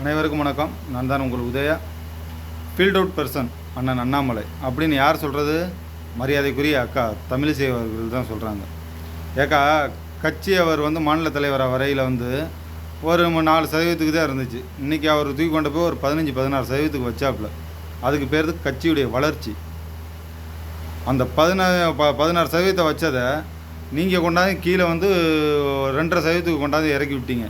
அனைவருக்கும் வணக்கம். நான் தான் உங்கள் உதயா. ஃபீல்ட் அவுட் பர்சன் அண்ணன் அண்ணாமலை அப்படின்னு யார் சொல்கிறது? மரியாதைக்குரிய அக்கா தமிழிசை அவர்கள் தான் சொல்கிறாங்க. ஏக்கா, கட்சி அவர் மாநில தலைவராக வரையில் ஒரு 4% தான் இருந்துச்சு. இன்றைக்கி அவர் தூக்கி கொண்டு போய் ஒரு 15-16% வச்சாப்புல. அதுக்கு பேர் கட்சியுடைய வளர்ச்சி. அந்த 16% வச்சதை நீங்கள் கொண்டாந்து கீழே 2.5% கொண்டாந்து இறக்கி விட்டீங்க.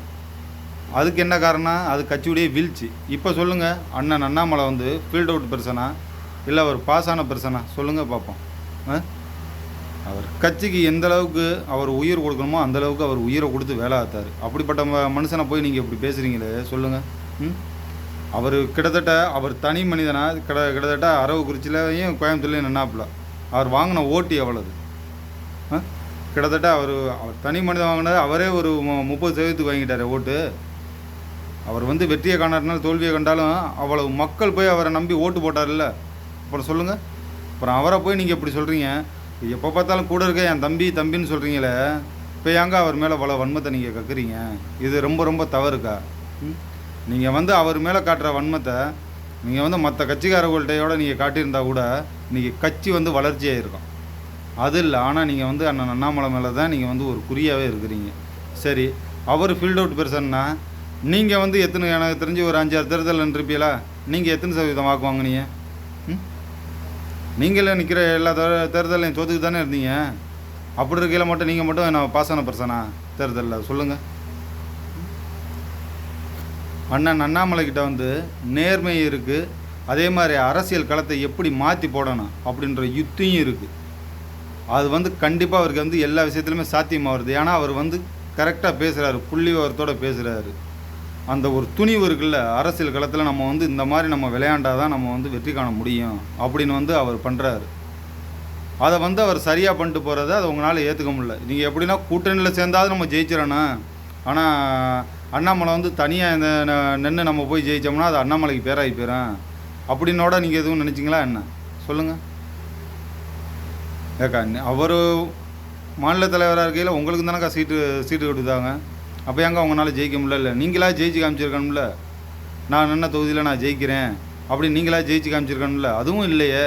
அதுக்கு என்ன காரணம்? அது கட்சியுடைய வீழ்ச்சி. இப்போ சொல்லுங்கள், அண்ணன் அண்ணாமலை ஃபீல்ட் அவுட் பர்சனா இல்லை அவர் பாஸ் ஆன பர்சனா? சொல்லுங்கள் பார்ப்போம். அவர் கட்சிக்கு எந்த அளவுக்கு அவர் உயிர் கொடுக்கணுமோ அந்தளவுக்கு அவர் உயிரை கொடுத்து வேலை ஆத்தார். அப்படிப்பட்ட மனுஷனை போய் நீங்கள் இப்படி பேசுகிறீங்களே, சொல்லுங்கள். அவர் கிட்டத்தட்ட அவர் தனி மனிதனாக கிட்டத்தட்ட அரவக்குறிச்சிலையும் கோயம்புத்தூர்லையும் நின்னாப்புல. அவர் வாங்கின ஓட்டு எவ்வளவு? கிட்டத்தட்ட அவர் தனி மனிதன் வாங்கினது அவரே ஒரு 30% வாங்கிட்டார் ஓட்டு. அவர் வெற்றியை காணாருனாலும் தோல்வியை கண்டாலும் அவ்வளவு மக்கள் போய் அவரை நம்பி ஓட்டு போட்டார்ல. அப்புறம் சொல்லுங்கள், அப்புறம் அவரை போய் நீங்கள் இப்படி சொல்கிறீங்க. எப்போ பார்த்தாலும் கூட இருக்க என் தம்பின்னு சொல்கிறீங்களே, இப்போ ஏங்க அவர் மேலே அவ்வளோ வன்மத்தை நீங்கள் கக்குறீங்க? இது ரொம்ப ரொம்ப தவறுக்கா. நீங்கள் அவர் மேலே காட்டுற வன்மத்தை நீங்கள் மற்ற கட்சிக்காரர்கள்ட்டையோட நீங்கள் காட்டியிருந்தா கூட இன்றைக்கி கட்சி வளர்ச்சியாக இருக்கும். அது இல்லை. ஆனால் நீங்கள் அண்ணன் அண்ணாமலை மேலே தான் நீங்கள் ஒரு குறியாகவே இருக்கிறீங்க. சரி, அவர் ஃபீல்ட் அவுட் பெர்சன்னா நீங்கள் எத்தனை, எனக்கு தெரிஞ்சு ஒரு 5-6 தேர்தல் நின்றுப்பீங்களா? நீங்கள் எத்தனை சதவீதம் வாக்கு வாங்கினீங்க? நீங்களே நிற்கிற எல்லா தேர்தலையும் தோத்துக்கு தானே இருந்தீங்க. அப்படி இருக்கையில் மட்டும் நீங்கள் மட்டும் நான் பாஸ் ஆன பர்சனா தேர்தலில்? சொல்லுங்கள். அண்ணன் அண்ணாமலைக்கிட்ட நேர்மை இருக்குது. அதே மாதிரி அரசியல் களத்தை எப்படி மாற்றி போடணும் அப்படின்ற யுத்தியும் இருக்குது. அது கண்டிப்பாக அவருக்கு எல்லா விஷயத்துலையுமே சாத்தியமாக வருது. ஏன்னா அவர் கரெக்டாக பேசுகிறாரு, புள்ளி விவரத்தோடு பேசுகிறாரு. அந்த ஒரு துணிவு இருக்குல்ல, அரசியல் களத்தில் நம்ம இந்த மாதிரி நம்ம விளையாண்டால் தான் நம்ம வெற்றி காண முடியும் அப்படின்னு அவர் பண்ணுறாரு. அதை அவர் சரியாக பண்ணிட்டு போகிறத அதை உங்களால் ஏற்றுக்க முடியல. நீங்கள் எப்படின்னா கூட்டணியில் சேர்ந்தாலும் நம்ம ஜெயிச்சிடணும். ஆனால் அண்ணாமலை தனியாக இந்த நின்று நம்ம போய் ஜெயித்தோம்னா அது அண்ணாமலைக்கு பேராகி போயிடும் அப்படின்னோட நீங்கள் எதுவும் நினச்சிங்களா என்ன? சொல்லுங்கள். ஏக்கா, அவர் மாநில தலைவராக இருக்கையில் உங்களுக்கு தானேக்கா சீட்டு கொடுத்தாங்க. அப்போ ஏங்க அவங்களால ஜெயிக்க முடியல? நீங்களா ஜெயிச்சு காமிச்சிருக்கணும்ல. நான் என்ன தொகுதியில் நான் ஜெயிக்கிறேன் அப்படின்னு நீங்களா ஜெயிச்சு காமிச்சிருக்கணும்ல. அதுவும் இல்லையே.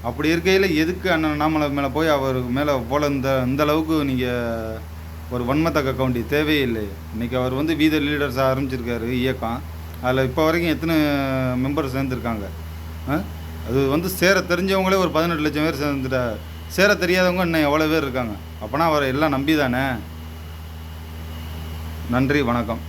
அப்படி இருக்கையில் எதுக்கு அண்ணன் அண்ணாமலை மேலே போய் அவர் மேலே போல் இந்த அளவுக்கு நீங்கள் ஒரு வன்மத்தை கக்க வேண்டிய தேவையே இல்லை. இன்றைக்கி அவர் வீத லீடர்ஸாக ஆரம்பிச்சிருக்காரு இயக்கம். அதில் இப்போ வரைக்கும் எத்தனை மெம்பர் சேர்ந்துருக்காங்க? அது சேர தெரிஞ்சவங்களே ஒரு 18 லட்சம் பேர் சேர்ந்துட்டார். சேர தெரியாதவங்க இன்னும் எவ்வளோ பேர் இருக்காங்க? அப்போனா அவரை எல்லாம் நம்பி தானே. நன்றி, வணக்கம்.